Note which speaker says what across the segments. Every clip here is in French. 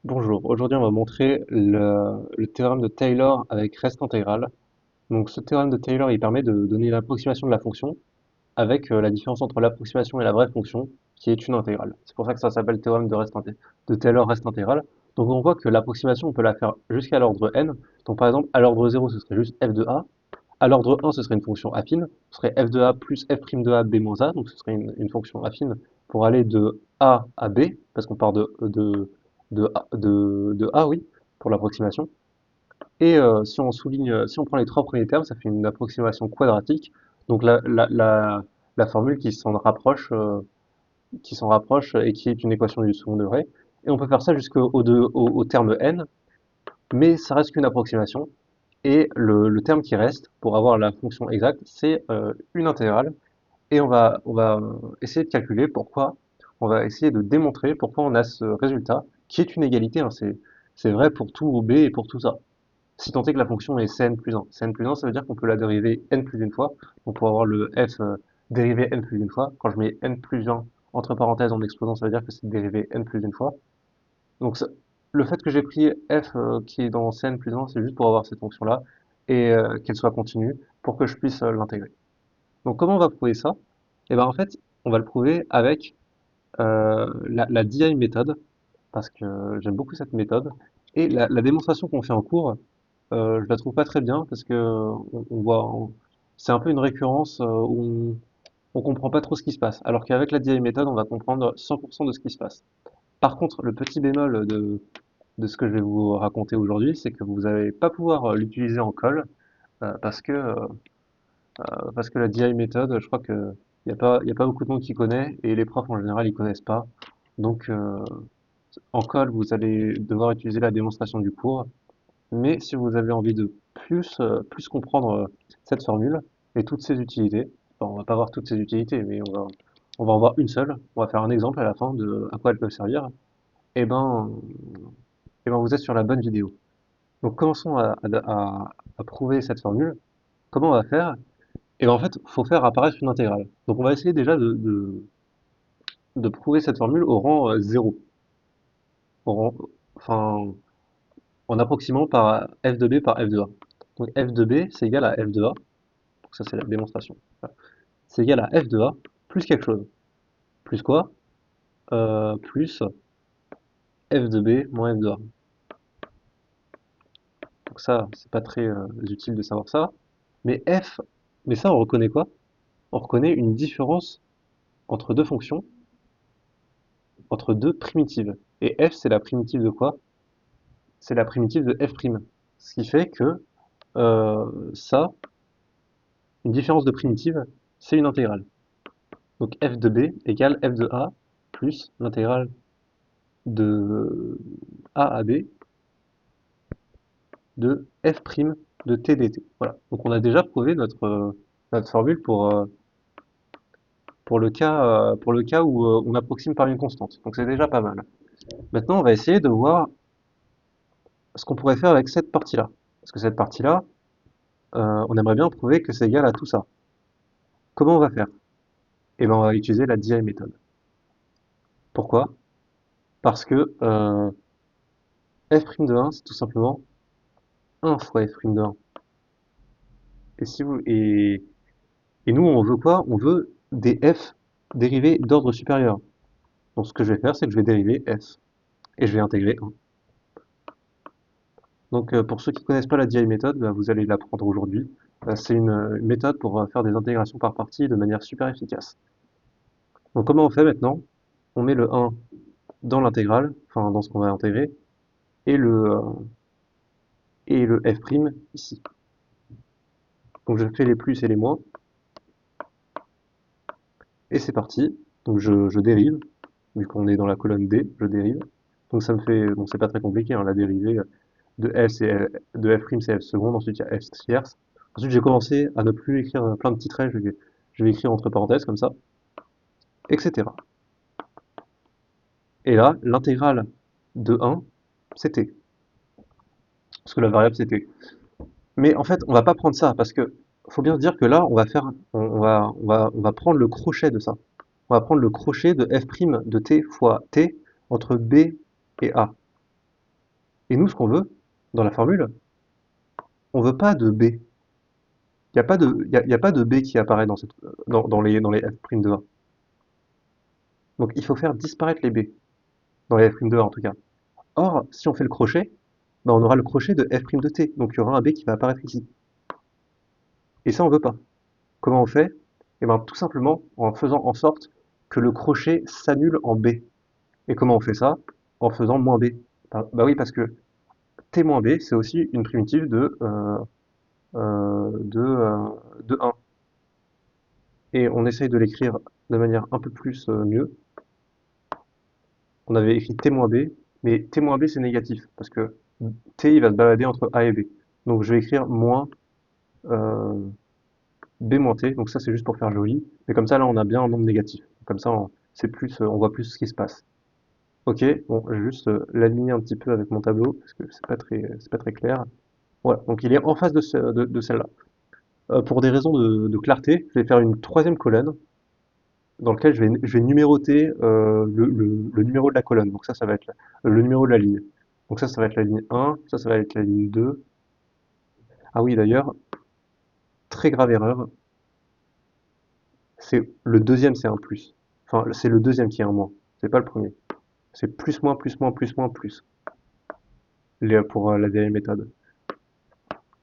Speaker 1: Bonjour, aujourd'hui on va montrer le théorème de Taylor avec reste intégrale. Donc ce théorème de Taylor il permet de donner l'approximation de la fonction avec la différence entre l'approximation et la vraie fonction qui est une intégrale. C'est pour ça que ça s'appelle théorème de Taylor reste intégrale. Donc on voit que l'approximation on peut la faire jusqu'à l'ordre n. Donc par exemple à l'ordre 0 ce serait juste f de a. À l'ordre 1 ce serait une fonction affine. Ce serait f de a plus f' de a b moins a. Donc ce serait une fonction affine pour aller de a à b parce qu'on part de A, oui, pour l'approximation. Et si on souligne, si on prend les trois premiers termes, ça fait une approximation quadratique. Donc la formule qui s'en rapproche et qui est une équation du second degré. Et on peut faire ça jusqu'au terme n, mais ça reste qu'une approximation. Et le terme qui reste pour avoir la fonction exacte, c'est une intégrale. Et on va essayer de calculer pourquoi, on va essayer de démontrer pourquoi on a ce résultat, qui est une égalité, hein, c'est vrai pour tout b et pour tout ça. Si tant est que la fonction est Cn plus 1. Cn plus 1, ça veut dire qu'on peut la dériver n plus une fois. Donc pour avoir le f dérivé n plus une fois, quand je mets n plus 1 entre parenthèses en exposant, ça veut dire que c'est dérivé n plus une fois. Donc le fait que j'ai pris f qui est dans Cn plus 1, c'est juste pour avoir cette fonction-là et qu'elle soit continue pour que je puisse l'intégrer. Donc comment on va prouver ça? Et ben en fait, on va le prouver avec la DI méthode, parce que j'aime beaucoup cette méthode. Et la démonstration qu'on fait en cours, je la trouve pas très bien, parce que c'est un peu une récurrence où on comprend pas trop ce qui se passe. Alors qu'avec la DI méthode, on va comprendre 100% de ce qui se passe. Par contre, le petit bémol de ce que je vais vous raconter aujourd'hui, c'est que vous n'allez pas pouvoir l'utiliser en colle, parce que la DI méthode, je crois que y a pas beaucoup de monde qui connaît, et les profs en général, ils connaissent pas. Donc, en colle, vous allez devoir utiliser la démonstration du cours. Mais si vous avez envie de plus comprendre cette formule et toutes ses utilités, enfin, on va pas voir toutes ses utilités, mais on va en voir une seule. On va faire un exemple à la fin de à quoi elles peuvent servir. Et ben, et ben vous êtes sur la bonne vidéo. Donc commençons à prouver cette formule. Comment on va faire? Et ben en fait, il faut faire apparaître une intégrale. Donc on va essayer déjà de prouver cette formule au rang 0. Au rang, enfin, en approximant par f de b par f de a. Donc f de b, c'est égal à f de a. Donc ça, c'est la démonstration. Voilà. C'est égal à f de a plus quelque chose. Plus quoi? Plus f de b moins f de a. Donc ça, c'est pas très utile de savoir ça. Mais f, mais ça, on reconnaît quoi? On reconnaît une différence entre deux fonctions, entre deux primitives. Et f, c'est la primitive de quoi? C'est la primitive de f'. Ce qui fait que ça, une différence de primitive, c'est une intégrale. Donc f de b égale f de a plus l'intégrale de a à b de f' de t dt. Voilà. Donc on a déjà prouvé notre formule pour le cas où on approxime par une constante. Donc c'est déjà pas mal. Maintenant, on va essayer de voir ce qu'on pourrait faire avec cette partie-là. Parce que cette partie-là, on aimerait bien prouver que c'est égal à tout ça. Comment on va faire? Eh ben, on va utiliser la DI méthode. Pourquoi? Parce que f' de 1, c'est tout simplement 1 fois f' de 1. Et, si vous, et nous, on veut quoi? On veut des f dérivés d'ordre supérieur. Donc ce que je vais faire, c'est que je vais dériver f et je vais intégrer 1. Donc pour ceux qui ne connaissent pas la DI méthode, bah, vous allez l'apprendre aujourd'hui. C'est une méthode pour faire des intégrations par partie de manière super efficace. Donc comment on fait maintenant? On met le 1 dans l'intégrale, enfin dans ce qu'on va intégrer, et le f' ici. Donc je fais les plus et les moins, et c'est parti. Donc je dérive, vu qu'on est dans la colonne D, je dérive. Donc ça me fait, bon c'est pas très compliqué, hein, la dérivée de f de f' c'est f seconde, ensuite il y a f tierce. Ensuite j'ai commencé à ne plus écrire plein de petits traits, je vais écrire entre parenthèses comme ça, etc. Et là, l'intégrale de 1, c'est t, parce que la variable c'est t. Mais en fait, on va pas prendre ça, parce que faut bien se dire que là, on va prendre le crochet de ça. On va prendre le crochet de f' de t fois t entre b et a. Et nous, ce qu'on veut, dans la formule, on veut pas de b. Il n'y a pas de, y a pas de b qui apparaît dans les f' de a. Donc il faut faire disparaître les b, dans les f' de a en tout cas. Or, si on fait le crochet, ben, on aura le crochet de f' de t, donc il y aura un b qui va apparaître ici. Et ça, on veut pas. Comment on fait? Eh ben, tout simplement en faisant en sorte que le crochet s'annule en b. Et comment on fait ça? En faisant moins b. Bah oui, parce que t-b, c'est aussi une primitive euh, de, euh, de 1. Et on essaye de l'écrire de manière un peu plus mieux. On avait écrit t-b, mais t-b c'est négatif, parce que t il va se balader entre a et b. Donc je vais écrire moins euh, b moins t, donc ça c'est juste pour faire joli. Mais comme ça là on a bien un nombre négatif. Comme ça c'est plus, on voit plus ce qui se passe. Ok, bon, je vais juste l'aligner un petit peu avec mon tableau, parce que c'est pas très clair. Voilà, donc il est en face de celle-là. Pour des raisons de clarté, je vais faire une troisième colonne dans lequel je vais numéroter le numéro de la colonne. Donc ça va être le numéro de la ligne. Donc ça va être la ligne 1, ça va être la ligne 2. Ah oui, d'ailleurs, très grave erreur, c'est le deuxième, c'est un plus. Enfin, c'est le deuxième qui est un moins, c'est pas le premier. C'est plus, moins, plus, moins, plus, moins, plus. Pour la vieille méthode.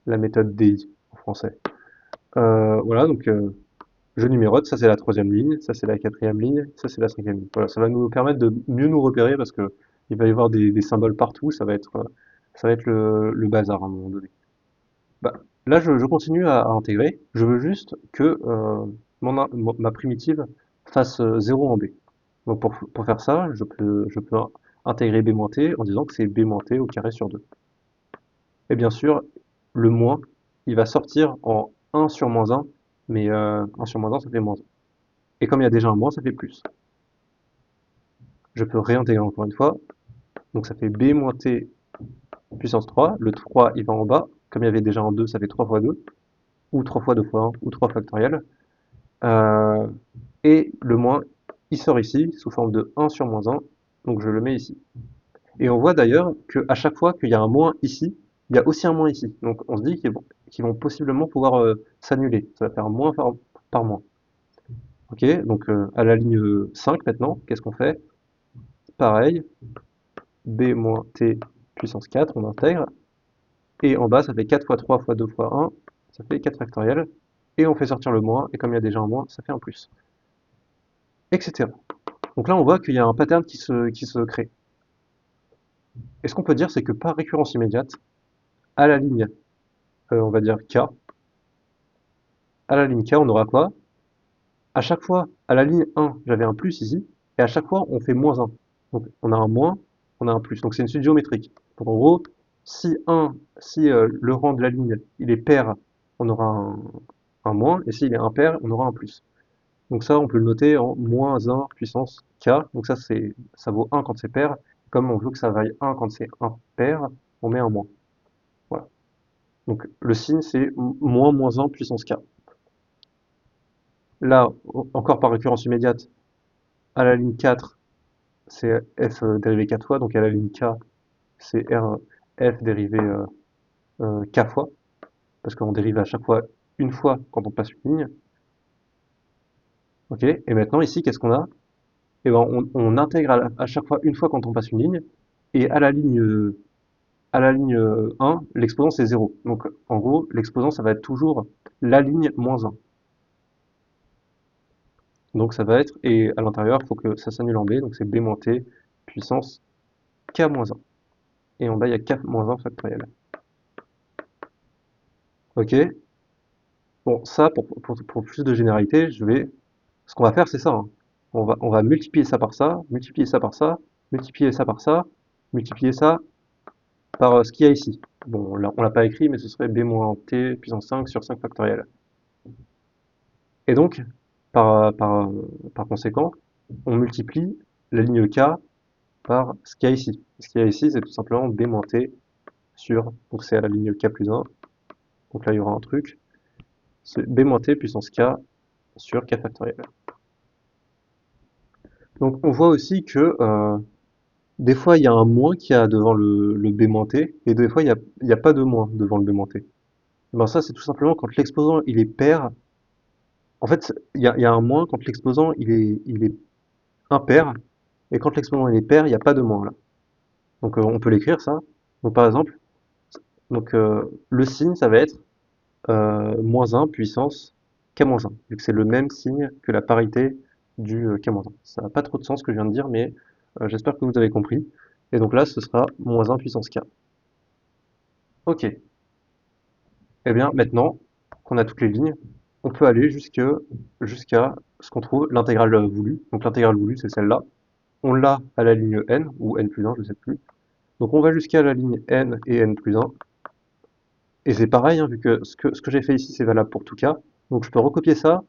Speaker 1: La méthode DI en français. Voilà, donc je numérote, ça c'est la troisième ligne, ça c'est la quatrième ligne, ça c'est la cinquième ligne. Voilà, ça va nous permettre de mieux nous repérer parce que il va y avoir des symboles partout, ça va être le bazar à un moment donné. Bah, là, je continue à intégrer, je veux juste que ma primitive fasse 0 en B. Donc pour faire ça, je peux intégrer b-t en disant que c'est b-t au carré sur 2. Et bien sûr, le moins, il va sortir en 1 sur moins 1, mais 1 sur moins 1, ça fait moins 1. Et comme il y a déjà un moins, ça fait plus. Je peux réintégrer encore une fois. Donc ça fait b moins t puissance 3. Le 3, il va en bas. Comme il y avait déjà un 2, ça fait 3 fois 2. Ou 3 fois 2 fois 1, ou 3 factoriel. Euh, et le moins, il sort ici, sous forme de 1 sur moins 1. Donc je le mets ici. Et on voit d'ailleurs qu'à chaque fois qu'il y a un moins ici, il y a aussi un moins ici. Donc on se dit qu'ils vont possiblement pouvoir s'annuler. Ça va faire moins par moins. Ok, donc à la ligne 5 maintenant, qu'est-ce qu'on fait? Pareil, b moins t puissance 4, on intègre. Et en bas, ça fait 4 fois 3 fois 2 fois 1, ça fait 4 factoriel. Et on fait sortir le moins, et comme il y a déjà un moins, ça fait un plus. Etc. Donc là, on voit qu'il y a un pattern qui se crée. Et ce qu'on peut dire, c'est que par récurrence immédiate, à la ligne, on va dire k, à la ligne k, on aura quoi? À chaque fois, à la ligne 1, j'avais un plus ici, et à chaque fois, on fait moins 1. Donc on a un moins, on a un plus. Donc c'est une suite géométrique. Donc en gros, si le rang de la ligne, il est pair, on aura un moins, et s'il est impair, on aura un plus. Donc ça, on peut le noter en moins 1 puissance k. Donc ça vaut 1 quand c'est pair. Comme on veut que ça vaille 1 quand c'est impair, on met un moins. Voilà. Donc le signe, c'est moins 1 puissance k. Là, encore par récurrence immédiate, à la ligne 4, c'est f dérivé 4 fois, donc à la ligne k, c'est f dérivé k fois, parce qu'on dérive à chaque fois une fois quand on passe une ligne. Ok, et maintenant ici, qu'est-ce qu'on a? Eh ben, on intègre à chaque fois une fois quand on passe une ligne, et à la ligne 1, l'exposant c'est 0. Donc en gros, l'exposant ça va être toujours la ligne moins 1. Donc ça va être, et à l'intérieur, il faut que ça s'annule en b, donc c'est b moins t puissance k moins 1. Et en bas, il y a k moins 1 factoriel. Ok, bon, ça, pour plus de généralité, ce qu'on va faire, c'est ça, hein. On va multiplier ça par ça, multiplier ça par ça, multiplier ça par ça, multiplier ça par ce qu'il y a ici. Bon, on l'a pas écrit, mais ce serait b moins t puissance 5 sur 5 factoriel. Et donc, par conséquent, on multiplie la ligne k par ce qu'il y a ici. Ce qu'il y a ici, c'est tout simplement b moins t sur, donc c'est à la ligne k plus 1, donc là il y aura un truc, c'est b moins t puissance k sur k factoriel. Donc on voit aussi que Des fois, il y a un moins qu'il y a devant le b-t, et des fois, il y a pas de moins devant le b-t. Ben ça, c'est tout simplement quand l'exposant il est pair. En fait, il y a un moins quand l'exposant il est impair, et quand l'exposant il est pair, il n'y a pas de moins là. Donc on peut l'écrire ça. Donc par exemple, le signe, ça va être moins un puissance k-1, vu que c'est le même signe que la parité du k-1. Ça n'a pas trop de sens ce que je viens de dire, mais j'espère que vous avez compris. Et donc là, ce sera moins un puissance k. Ok. Eh bien, maintenant qu'on a toutes les lignes, on peut aller jusqu'à ce qu'on trouve l'intégrale voulue. Donc l'intégrale voulue, c'est celle-là. On l'a à la ligne n, ou n plus 1, je ne sais plus. Donc on va jusqu'à la ligne n et n plus 1. Et c'est pareil, hein, vu que ce que j'ai fait ici, c'est valable pour tout cas. Donc je peux recopier ça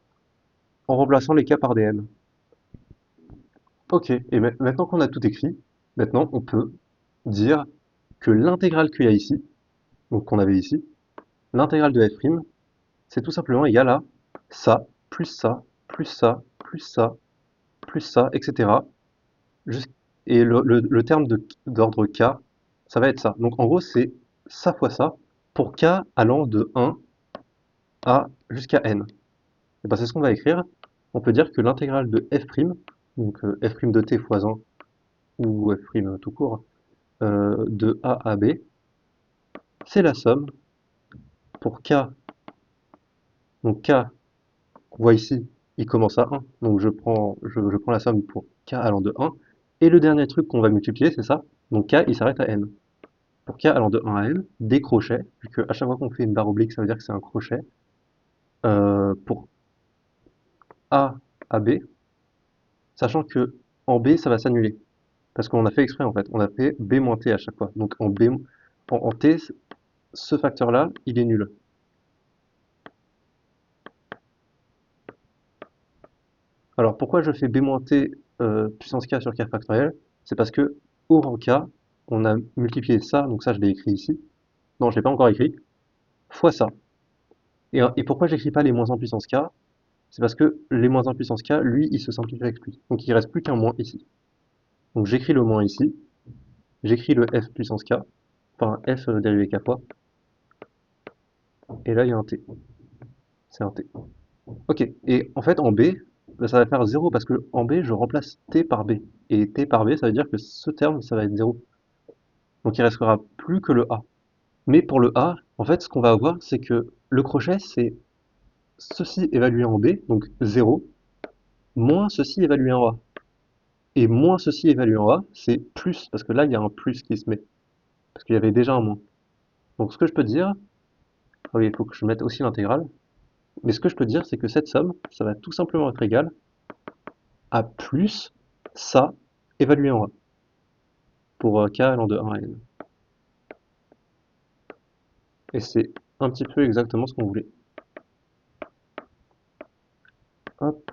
Speaker 1: en remplaçant les cas par des n. Ok, et maintenant qu'on a tout écrit, maintenant on peut dire que l'intégrale qu'il y a ici, donc qu'on avait ici, l'intégrale de f', c'est tout simplement égal à ça, plus ça, plus ça, plus ça, plus ça, etc. Et le terme d'ordre k, ça va être ça. Donc en gros, c'est ça fois ça pour k allant de 1 à jusqu'à n. Et ben c'est ce qu'on va écrire. On peut dire que l'intégrale de f', donc f' de t fois 1 ou f' tout court, de a à b, c'est la somme pour k. Donc k, on voit ici, il commence à 1. Donc je prends la somme pour k allant de 1. Et le dernier truc qu'on va multiplier, c'est ça. Donc k, il s'arrête à n. Pour k allant de 1 à n, des crochets, vu qu'à chaque fois qu'on fait une barre oblique, ça veut dire que c'est un crochet. Pour a à b, sachant que en b, ça va s'annuler. Parce qu'on a fait exprès en fait. On a fait b moins t à chaque fois. Donc en b, en t, ce facteur-là, il est nul. Alors pourquoi je fais b-t puissance k sur k factoriel? C'est parce que au rang k, on a multiplié ça, donc ça je l'ai écrit ici. Non, je l'ai pas encore écrit, fois ça. Et pourquoi j'écris pas les moins 1 puissance k? C'est parce que les moins 1 puissance k, lui, il se simplifie avec lui. Donc il reste plus qu'un moins ici. Donc j'écris le moins ici, j'écris le f puissance k, enfin f dérivé k fois, et là il y a un t. C'est un t. Ok, et en fait en b, bah, ça va faire 0 parce que en b, je remplace t par b. Et t par b, ça veut dire que ce terme, ça va être 0. Donc il restera plus que le A. Mais pour le A, en fait, ce qu'on va avoir, c'est que le crochet, c'est ceci évalué en B, donc 0, moins ceci évalué en A. Et moins ceci évalué en A, c'est plus, parce que là, il y a un plus qui se met. Parce qu'il y avait déjà un moins. Donc ce que je peux dire, ah oui, il faut que je mette aussi l'intégrale. Mais ce que je peux dire, c'est que cette somme, ça va tout simplement être égal à plus ça évalué en A. Pour k allant de 1 à n. Et c'est un petit peu exactement ce qu'on voulait. Hop.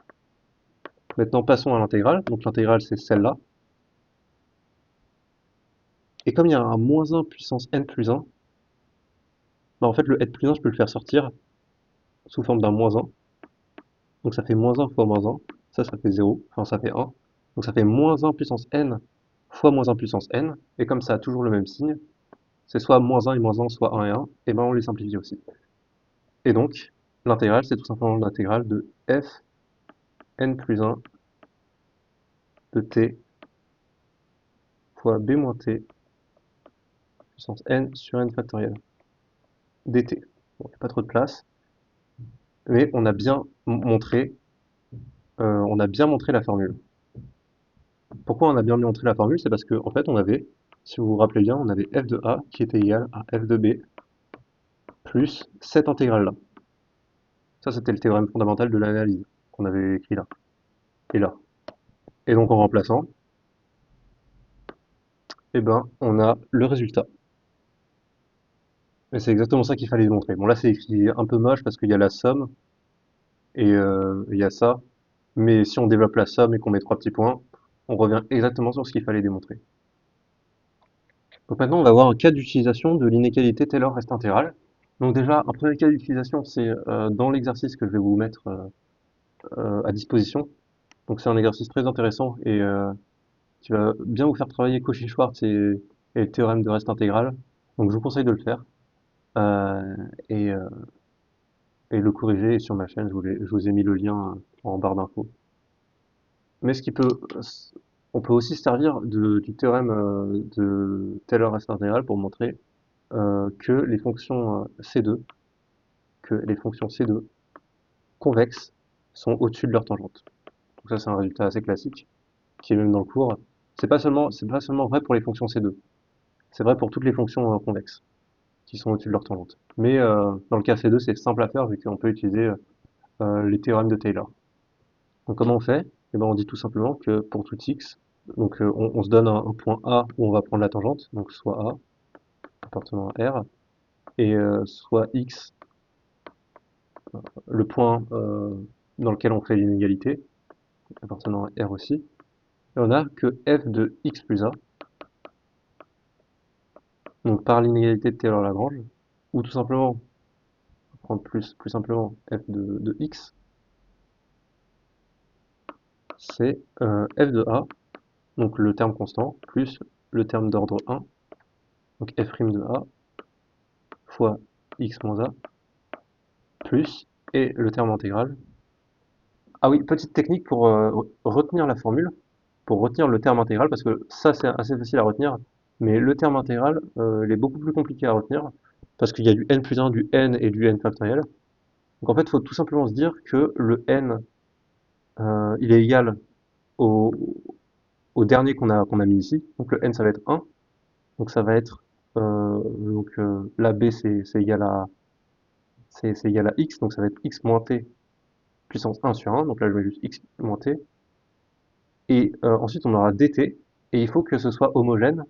Speaker 1: Maintenant, passons à l'intégrale. Donc l'intégrale, c'est celle-là. Et comme il y a un moins 1 puissance n plus 1, bah en fait le n plus 1, je peux le faire sortir sous forme d'un moins 1. Donc ça fait moins 1 fois moins 1. Ça fait 0. Enfin, ça fait 1. Donc ça fait moins 1 puissance n fois moins 1 puissance n. Et comme ça a toujours le même signe, c'est soit moins 1 et moins 1, soit 1 et 1. Et ben on les simplifie aussi. Et donc, l'intégrale, c'est tout simplement l'intégrale de f n plus 1 de t fois b moins t puissance n sur n factoriel dt. Bon, il n'y a pas trop de place, mais on a bien montré la formule. Pourquoi on a bien montré la formule? C'est parce qu'en fait, on avait, si vous vous rappelez bien, on avait f de a qui était égal à f de b plus cette intégrale-là. Ça, c'était le théorème fondamental de l'analyse qu'on avait écrit là et là. Et donc, en remplaçant, eh ben, on a le résultat. Et c'est exactement ça qu'il fallait démontrer. Bon, là, c'est écrit un peu moche parce qu'il y a la somme et il y a ça. Mais si on développe la somme et qu'on met trois petits points, on revient exactement sur ce qu'il fallait démontrer. Donc maintenant, on va voir un cas d'utilisation de l'inégalité Taylor reste intégrale. Donc déjà, un premier cas d'utilisation, c'est dans l'exercice que je vais vous mettre à disposition. Donc c'est un exercice très intéressant et qui va bien vous faire travailler Cauchy-Schwarz et le théorème de reste intégral. Donc je vous conseille de le faire. Euh, et, euh, et le corriger est sur ma chaîne, je vous ai mis le lien en barre d'infos. Mais on peut aussi se servir du théorème de Taylor reste intégral pour montrer que les fonctions C2 convexes sont au-dessus de leur tangente. Donc ça, c'est un résultat assez classique, qui est même dans le cours. C'est pas seulement vrai pour les fonctions C2, c'est vrai pour toutes les fonctions convexes, qui sont au-dessus de leur tangente. Mais dans le cas C2, c'est simple à faire, vu qu'on peut utiliser les théorèmes de Taylor. Donc comment on fait? Eh ben, on dit tout simplement que pour tout x, donc on se donne un point A où on va prendre la tangente, donc soit A, appartenant à R, et soit x, le point dans lequel on fait l'inégalité, appartenant à R aussi. Et on a que f de x plus A, donc par l'inégalité de Taylor-Lagrange, ou tout simplement, prendre plus simplement f de x, c'est f de A, donc le terme constant, plus le terme d'ordre 1, donc f' de A, fois x moins A, plus, et le terme intégral. Ah oui, petite technique pour retenir la formule, pour retenir le terme intégral, parce que ça c'est assez facile à retenir, mais le terme intégral, il est beaucoup plus compliqué à retenir, parce qu'il y a du n plus 1, du n et du n factoriel. Donc en fait, il faut tout simplement se dire que le n, il est égal au, au dernier qu'on a mis ici, donc le n ça va être 1, donc ça va être, la b c'est égal à, c'est égal à x, donc ça va être x moins t puissance 1 sur 1, donc là je mets juste x moins t, et ensuite on aura dt, et il faut que ce soit homogène.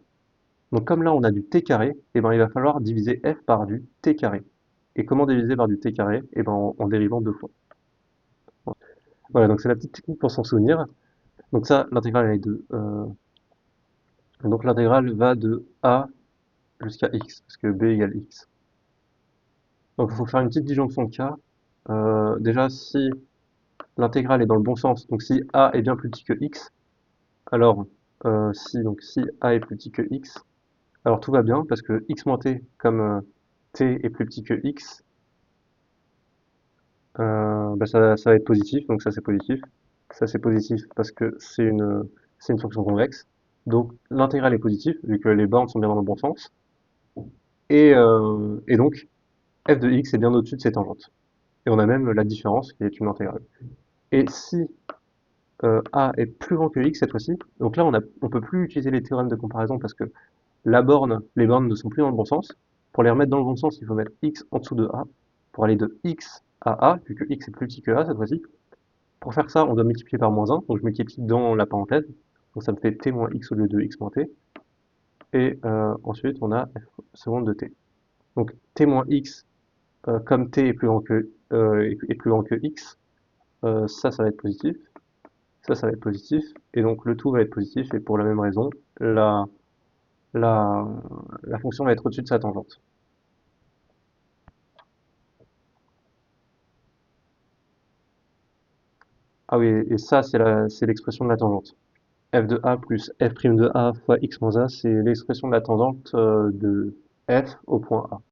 Speaker 1: Donc comme là on a du t carré, et ben il va falloir diviser f par du t carré. Et comment diviser par du t carré? Et ben en dérivant deux fois. Voilà, donc c'est la petite technique pour s'en souvenir. Donc ça, l'intégrale elle est de donc l'intégrale va de a jusqu'à x, parce que b égale x. Donc il faut faire une petite disjonction de cas. Déjà si l'intégrale est dans le bon sens, donc si a est bien plus petit que x, alors si a est plus petit que x, alors tout va bien parce que x moins t, comme t est plus petit que x, bah, ça va être positif, donc ça c'est positif. Ça c'est positif parce que c'est une fonction convexe. Donc l'intégrale est positive vu que les bornes sont bien dans le bon sens. Et donc f de x est bien au-dessus de ses tangentes. Et on a même la différence qui est une intégrale. Et si a est plus grand que x cette fois-ci, donc là on peut plus utiliser les théorèmes de comparaison parce que les bornes ne sont plus dans le bon sens. Pour les remettre dans le bon sens, il faut mettre x en dessous de a pour aller de x à a, vu que x est plus petit que a cette fois-ci. Pour faire ça, on doit multiplier par moins 1, donc je multiplie dans la parenthèse, donc ça me fait t moins x au lieu de x moins t, et ensuite on a f seconde de t. Donc t moins x, comme t est plus grand que x, ça va être positif, ça va être positif, et donc le tout va être positif, et pour la même raison, la, la, la fonction va être au-dessus de sa tangente. Ah oui, et ça c'est l'expression de la tangente. F de A plus f' de A fois x moins A, c'est l'expression de la tangente de f au point A.